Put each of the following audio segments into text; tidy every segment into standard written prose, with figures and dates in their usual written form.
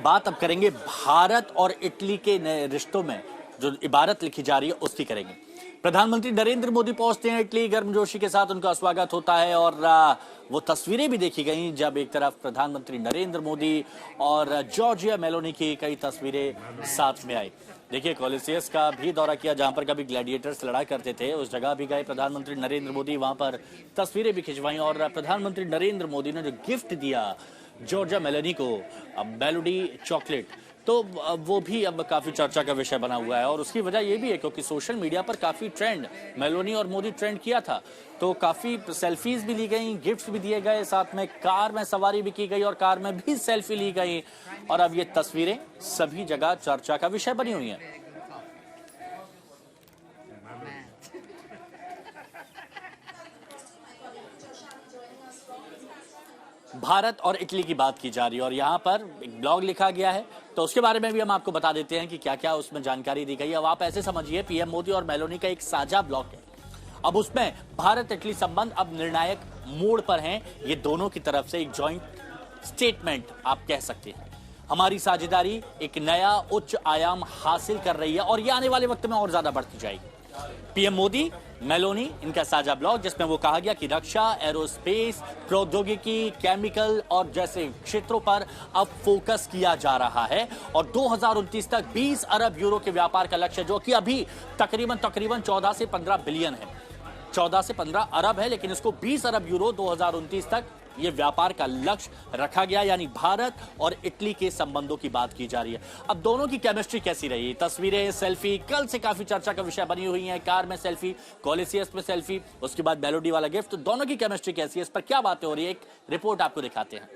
बात अब करेंगे भारत और इटली के नए रिश्तों में जो इबारत लिखी जा रही है उसकी करेंगे। प्रधानमंत्री नरेंद्र मोदी पहुंचते हैं इटली, गर्मजोशी के साथ उनका स्वागत होता है और वो तस्वीरें भी देखी गई जब एक तरफ प्रधानमंत्री नरेंद्र मोदी और जॉर्जिया मेलोनी की कई तस्वीरें साथ में आई। देखिए, कोलोसियस का भी दौरा किया जहां पर कभी ग्लैडिएटर्स लड़ा करते थे, उस जगह भी गए प्रधानमंत्री नरेंद्र मोदी, वहां पर तस्वीरें भी खिंचवाई और प्रधानमंत्री नरेंद्र मोदी ने जो गिफ्ट दिया जॉर्जिया मेलोनी को, मेलोडी चॉकलेट, तो वो भी अब काफी चर्चा का विषय बना हुआ है और उसकी वजह ये भी है क्योंकि सोशल मीडिया पर काफी ट्रेंड मेलोनी और मोदी ट्रेंड किया था, तो काफी सेल्फीज भी ली गई, गिफ्ट्स भी दिए गए, साथ में कार में सवारी भी की गई और कार में भी सेल्फी ली गई और अब ये तस्वीरें सभी जगह चर्चा का विषय बनी हुई हैं। भारत और इटली की बात की जा रही है और यहाँ पर एक ब्लॉग लिखा गया है, तो उसके बारे में भी हम आपको बता देते हैं कि क्या क्या उसमें जानकारी दी गई है। अब आप ऐसे समझिए, पीएम मोदी और मेलोनी का एक साझा ब्लॉग है। अब उसमें भारत इटली संबंध अब निर्णायक मोड़ पर हैं। ये दोनों की तरफ से एक जॉइंट स्टेटमेंट आप कह सकते हैं। हमारी साझेदारी एक नया उच्च आयाम हासिल कर रही है और ये आने वाले वक्त में और ज्यादा बढ़ती जाएगी। पीएम मोदी मेलोनी, इनका साझा ब्लॉग जिसमें वो कहा गया कि रक्षा, एरोस्पेस, प्रौद्योगिकी, केमिकल और जैसे क्षेत्रों पर अब फोकस किया जा रहा है और 2029 तक 20 अरब यूरो के व्यापार का लक्ष्य, जो कि अभी तकरीबन 14 से 15 बिलियन है, 14 से 15 अरब है, लेकिन इसको 20 अरब यूरो 2029 तक ये व्यापार का लक्ष्य रखा गया। यानी भारत और इटली के संबंधों की बात की जा रही है। अब दोनों की केमिस्ट्री कैसी रही, तस्वीरें, सेल्फी कल से काफी चर्चा का विषय बनी हुई है। कार में सेल्फी, कोलोसियस में सेल्फी, उसके बाद मेलोडी वाला गिफ्ट, तो दोनों की केमिस्ट्री कैसी है, इस पर क्या बातें हो रही है, एक रिपोर्ट आपको दिखाते हैं।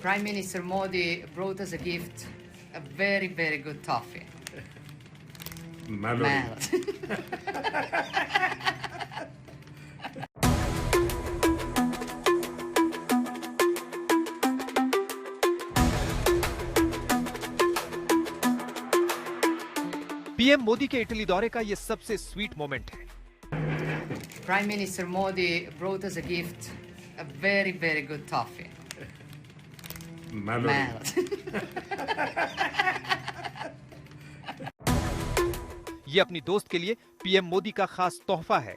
Prime Minister Modi brought us a gift, a very, very good toffee. Melody. PM Modi के इटली दौरे का ये सबसे स्वीट मोमेंट है। Prime Minister Modi brought us a gift, a very, very good toffee. Melody. ये अपनी दोस्त के लिए पीएम मोदी का खास तोहफा है।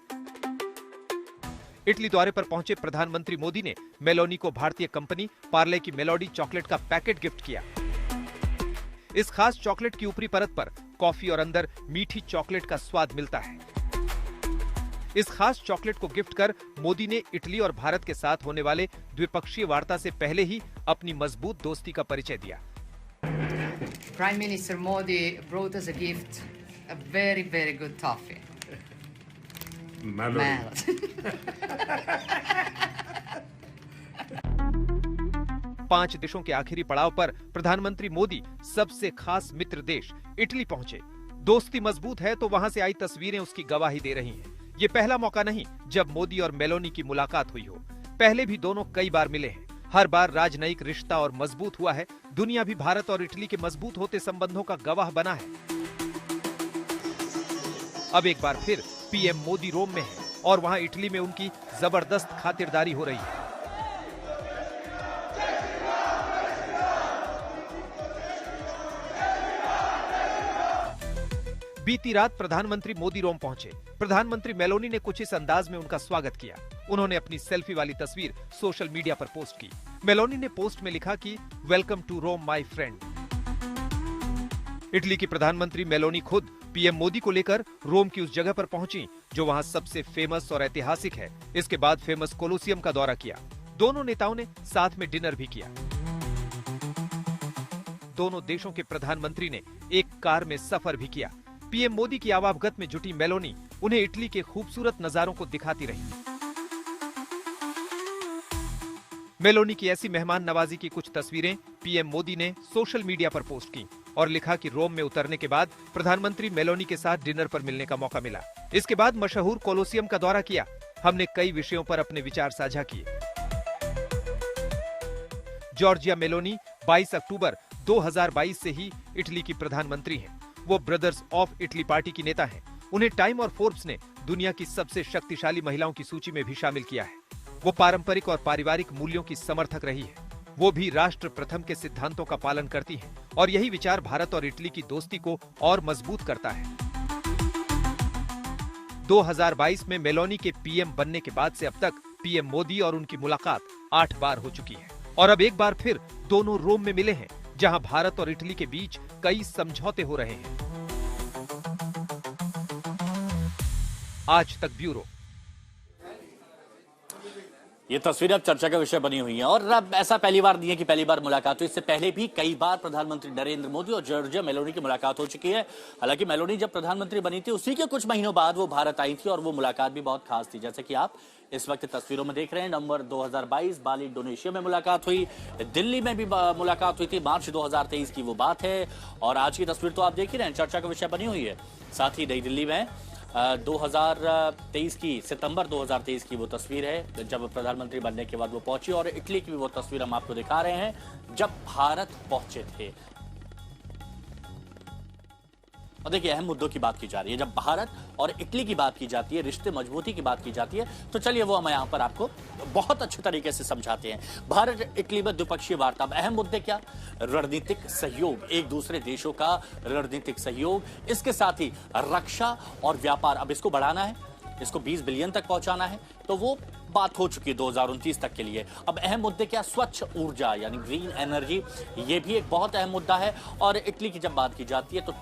इटली दौरे पर पहुंचे प्रधानमंत्री मोदी ने मेलोनी को भारतीय कंपनी पार्ले की मेलोडी चॉकलेट का पैकेट गिफ्ट किया। इस खास चॉकलेट की ऊपरी परत पर कॉफी और अंदर मीठी चॉकलेट का स्वाद मिलता है। इस खास चॉकलेट को गिफ्ट कर मोदी ने इटली और भारत के साथ होने वाले द्विपक्षीय वार्ता से पहले ही अपनी मजबूत दोस्ती का परिचय दिया। Prime Minister Modi brought us a gift, a very, very good toffee. Melody. 5 देशों के आखिरी पड़ाव पर प्रधानमंत्री मोदी सबसे खास मित्र देश इटली पहुंचे। दोस्ती मजबूत है तो वहां से आई तस्वीरें उसकी गवाही दे रही हैं। ये पहला मौका नहीं जब मोदी और मेलोनी की मुलाकात हुई हो, पहले भी दोनों कई बार मिले हैं। हर बार राजनयिक रिश्ता और मजबूत हुआ है। दुनिया भी भारत और इटली के मजबूत होते संबंधों का गवाह बना है। अब एक बार फिर पीएम मोदी रोम में है और वहां इटली में उनकी जबरदस्त खातिरदारी हो रही है। बीती रात प्रधानमंत्री मोदी रोम पहुंचे। प्रधानमंत्री मेलोनी ने कुछ इस अंदाज में उनका स्वागत किया। उन्होंने अपनी सेल्फी वाली तस्वीर सोशल मीडिया पर पोस्ट की। मेलोनी ने पोस्ट में लिखा कि welcome to Rome my friend. Italy की प्रधानमंत्री मेलोनी खुद पीएम मोदी को लेकर रोम की उस जगह पर पहुंची जो वहां सबसे फेमस और ऐतिहासिक है। इसके बाद फेमस कोलोसियम का दौरा किया। दोनों नेताओं ने साथ में डिनर भी किया। दोनों देशों के प्रधानमंत्री ने एक कार में सफर भी किया। पीएम मोदी की आवाभगत में जुटी मेलोनी उन्हें इटली के खूबसूरत नजारों को दिखाती रही। मेलोनी की ऐसी मेहमान नवाजी की कुछ तस्वीरें पीएम मोदी ने सोशल मीडिया पर पोस्ट की और लिखा कि रोम में उतरने के बाद प्रधानमंत्री मेलोनी के साथ डिनर पर मिलने का मौका मिला। इसके बाद मशहूर कोलोसियम का दौरा किया। हमने कई विषयों पर अपने विचार साझा किए। जॉर्जिया मेलोनी 22 अक्टूबर 2022 से ही इटली की प्रधानमंत्री हैं। वो ब्रदर्स ऑफ इटली पार्टी की नेता हैं। उन्हें टाइम और फोर्ब्स ने दुनिया की सबसे शक्तिशाली महिलाओं की सूची में भी शामिल किया है। वो पारंपरिक और पारिवारिक मूल्यों की समर्थक रही है। वो भी राष्ट्र प्रथम के सिद्धांतों का पालन करती हैं और यही विचार भारत और इटली की दोस्ती को और मजबूत करता है। 2022 में मेलोनी के पीएम बनने के बाद से अब तक पीएम मोदी और उनकी मुलाकात 8 बार हो चुकी है और अब एक बार फिर दोनों रोम में मिले हैं, जहां भारत और इटली के बीच कई समझौते हो रहे हैं। आज तक ब्यूरो। ये तस्वीर अब चर्चा का विषय बनी हुई है और अब ऐसा पहली बार नहीं है कि पहली बार मुलाकात हुई। इससे पहले भी कई बार प्रधानमंत्री नरेंद्र मोदी और जॉर्जिया मेलोनी की मुलाकात हो चुकी है। हालांकि मेलोनी जब प्रधानमंत्री बनी थी उसी के कुछ महीनों बाद वो भारत आई थी और वो मुलाकात भी बहुत खास थी। जैसे कि आप इस वक्त तस्वीरों में देख रहे हैं, नवंबर 2022 बाली इंडोनेशिया में मुलाकात हुई, दिल्ली में भी मुलाकात हुई थी, मार्च 2023 की वो बात है। और आज की तस्वीर तो आप देख ही रहे हैं, चर्चा का विषय बनी हुई है। साथ ही नई दिल्ली में 2023 की सितंबर 2023 की वो तस्वीर है जब प्रधानमंत्री बनने के बाद वो पहुंची और इटली की भी वो तस्वीर हम आपको दिखा रहे हैं जब भारत पहुंचे थे। और देखिए, अहम मुद्दों की बात की जा रही है। जब भारत और इटली की बात की जाती है, रिश्ते मजबूती की बात की जाती है, तो चलिए वो हम यहाँ पर आपको बहुत अच्छे तरीके से समझाते हैं। भारत इटली में द्विपक्षीय वार्ता। अहम मुद्दे क्या? रणनीतिक सहयोग, एक दूसरे देशों का रणनीतिक सहयोग, इसके साथ ही रक्षा और व्यापार। अब इसको बढ़ाना है, इसको 20 बिलियन तक पहुंचाना है, तो वो बात हो चुकी है 2029 तक के लिए। अब अहम मुद्दे क्या? स्वच्छ ऊर्जा यानी ग्रीन एनर्जी, ये भी एक बहुत अहम मुद्दा है। और इटली की जब बात की जाती है तो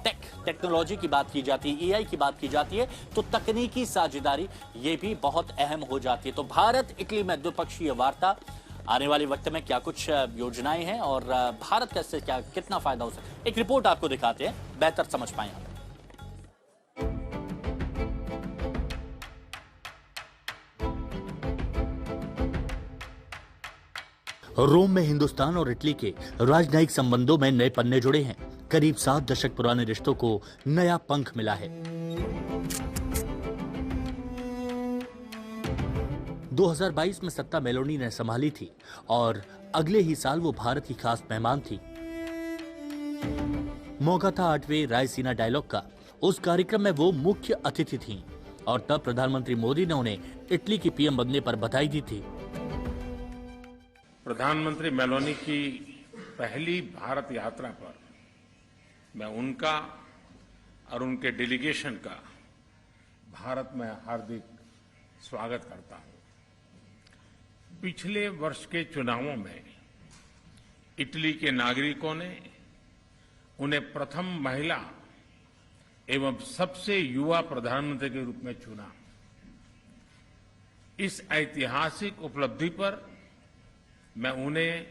टेक्नोलॉजी की बात की जाती है, एआई की बात की जाती है, तो तकनीकी साझेदारी ये भी बहुत अहम हो जाती है। तो भारत इटली में द्विपक्षीय वार्ता, आने वाले वक्त में क्या कुछ योजनाएं हैं और भारत का इससे क्या कितना फायदा हो सकता है, एक रिपोर्ट आपको दिखाते हैं, बेहतर समझ पाए आप। रोम में हिंदुस्तान और इटली के राजनयिक संबंधों में नए पन्ने जुड़े हैं। करीब 7 दशक पुराने रिश्तों को नया पंख मिला है। 2022 में सत्ता मेलोनी ने संभाली थी और अगले ही साल वो भारत की खास मेहमान थी। मौका था 8वें रायसीना डायलॉग का। उस कार्यक्रम में वो मुख्य अतिथि थीं और तब प्रधानमंत्री मोदी ने उन्हें इटली की पीएम बनने पर बधाई दी थी। प्रधानमंत्री मेलोनी की पहली भारत यात्रा पर मैं उनका और उनके डेलीगेशन का भारत में हार्दिक स्वागत करता हूं। पिछले वर्ष के चुनावों में इटली के नागरिकों ने उन्हें प्रथम महिला एवं सबसे युवा प्रधानमंत्री के रूप में चुना। इस ऐतिहासिक उपलब्धि पर मैं उन्हें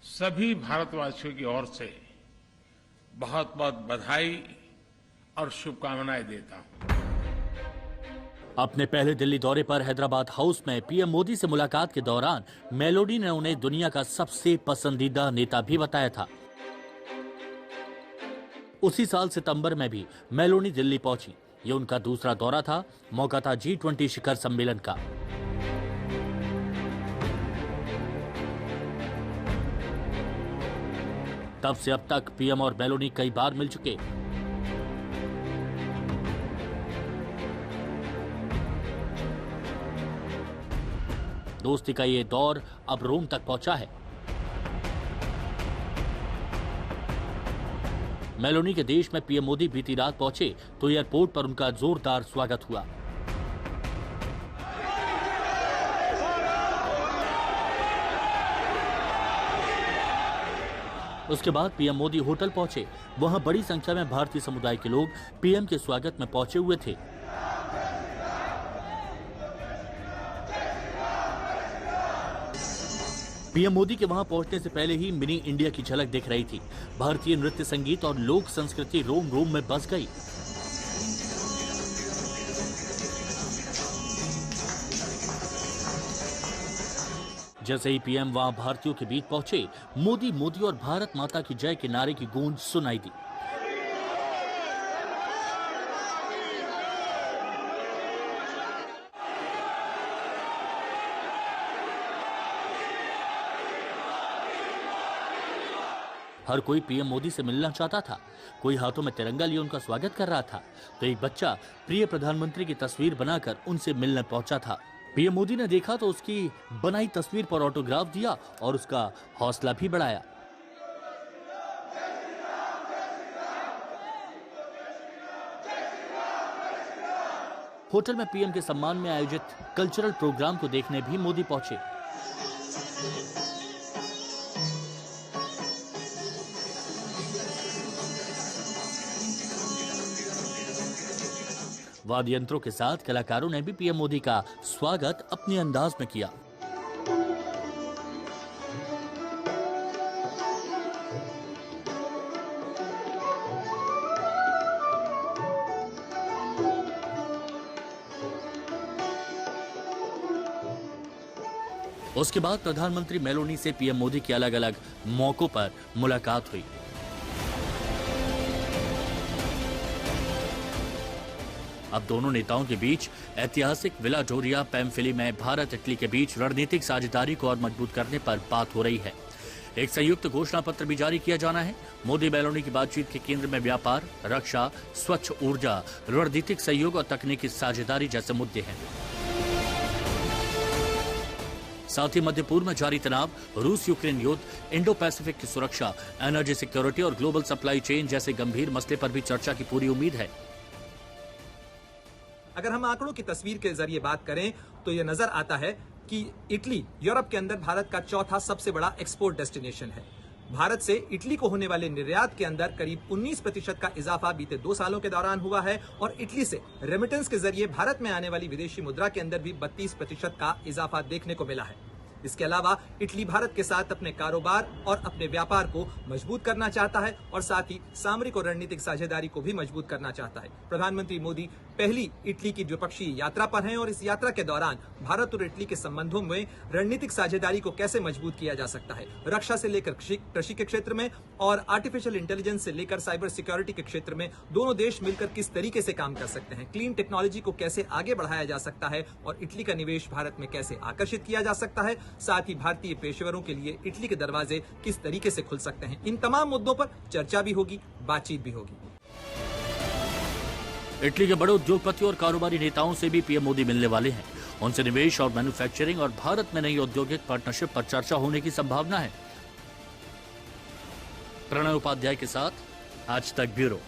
सभी भारतवासियों की ओर से बहुत बहुत बधाई और शुभकामनाएं देता हूं। अपने पहले दिल्ली दौरे पर हैदराबाद हाउस में पीएम मोदी से मुलाकात के दौरान मेलोनी ने उन्हें दुनिया का सबसे पसंदीदा नेता भी बताया था। उसी साल सितंबर में भी मेलोनी दिल्ली पहुंची। ये उनका दूसरा दौरा था। मौका था G20 शिखर सम्मेलन का। तब से अब तक पीएम और मेलोनी कई बार मिल चुके। दोस्ती का ये दौर अब रोम तक पहुंचा है। मेलोनी के देश में पीएम मोदी बीती रात पहुंचे तो एयरपोर्ट पर उनका जोरदार स्वागत हुआ। उसके बाद पीएम मोदी होटल पहुंचे। वहां बड़ी संख्या में भारतीय समुदाय के लोग पीएम के स्वागत में पहुंचे हुए थे। पीएम मोदी के वहां पहुंचने से पहले ही मिनी इंडिया की झलक दिख रही थी। भारतीय नृत्य, संगीत और लोक संस्कृति रोम रोम में बस गई। जैसे ही पीएम वहां भारतीयों के बीच पहुंचे, मोदी मोदी और भारत माता की जय के नारे की गूंज सुनाई दी। हर कोई पीएम मोदी से मिलना चाहता था। कोई हाथों में तिरंगा लिए उनका स्वागत कर रहा था, तो एक बच्चा प्रिय प्रधानमंत्री की तस्वीर बनाकर उनसे मिलने पहुंचा था। पीएम मोदी ने देखा तो उसकी बनाई तस्वीर पर ऑटोग्राफ दिया और उसका हौसला भी बढ़ाया। होटल में पीएम के सम्मान में आयोजित कल्चरल प्रोग्राम को देखने भी मोदी पहुंचे। वाद्य यंत्रों के साथ कलाकारों ने भी पीएम मोदी का स्वागत अपने अंदाज में किया। उसके बाद प्रधानमंत्री मेलोनी से पीएम मोदी की अलग अलग मौकों पर मुलाकात हुई। अब दोनों नेताओं के बीच ऐतिहासिक विला डोरिया पैम्फिली में भारत इटली के बीच रणनीतिक साझेदारी को और मजबूत करने पर बात हो रही है। एक संयुक्त घोषणा पत्र भी जारी किया जाना है। मोदी मेलोनी की बातचीत के केंद्र में व्यापार, रक्षा, स्वच्छ ऊर्जा, रणनीतिक सहयोग और तकनीकी साझेदारी जैसे मुद्दे हैं। साथ ही मध्य पूर्व में जारी तनाव, रूस यूक्रेन युद्ध, इंडो पैसिफिक की सुरक्षा, एनर्जी सिक्योरिटी और ग्लोबल सप्लाई चेन जैसे गंभीर मसले पर भी चर्चा की पूरी उम्मीद है। अगर हम आंकड़ों की तस्वीर के जरिए बात करें तो यह नजर आता है कि इटली यूरोप के अंदर भारत का चौथा सबसे बड़ा एक्सपोर्ट डेस्टिनेशन है। भारत से इटली को होने वाले निर्यात के अंदर करीब 19% का इजाफा बीते 2 सालों के दौरान हुआ है और इटली से रेमिटेंस के जरिए भारत में आने वाली विदेशी मुद्रा के अंदर भी 32% का इजाफा देखने को मिला है। इसके अलावा इटली भारत के साथ अपने कारोबार और अपने व्यापार को मजबूत करना चाहता है और साथ ही सामरिक और रणनीतिक साझेदारी को भी मजबूत करना चाहता है। प्रधानमंत्री मोदी पहली इटली की द्विपक्षीय यात्रा पर हैं और इस यात्रा के दौरान भारत और इटली के संबंधों में रणनीतिक साझेदारी को कैसे मजबूत किया जा सकता है, रक्षा से लेकर कृषि के क्षेत्र में और आर्टिफिशियल इंटेलिजेंस से लेकर साइबर सिक्योरिटी के क्षेत्र में दोनों देश मिलकर किस तरीके से काम कर सकते हैं, क्लीन टेक्नोलॉजी को कैसे आगे बढ़ाया जा सकता है और इटली का निवेश भारत में कैसे आकर्षित किया जा सकता है, साथ ही भारतीय पेशेवरों के लिए इटली के दरवाजे किस तरीके से खुल सकते हैं। इन तमाम मुद्दों पर चर्चा भी होगी, बातचीत भी होगी। इटली के बड़े उद्योगपति और कारोबारी नेताओं से भी पीएम मोदी मिलने वाले हैं। उनसे निवेश और मैन्युफैक्चरिंग और भारत में नई औद्योगिक पार्टनरशिप पर चर्चा होने की संभावना है। प्रणय उपाध्याय के साथ आज तक ब्यूरो।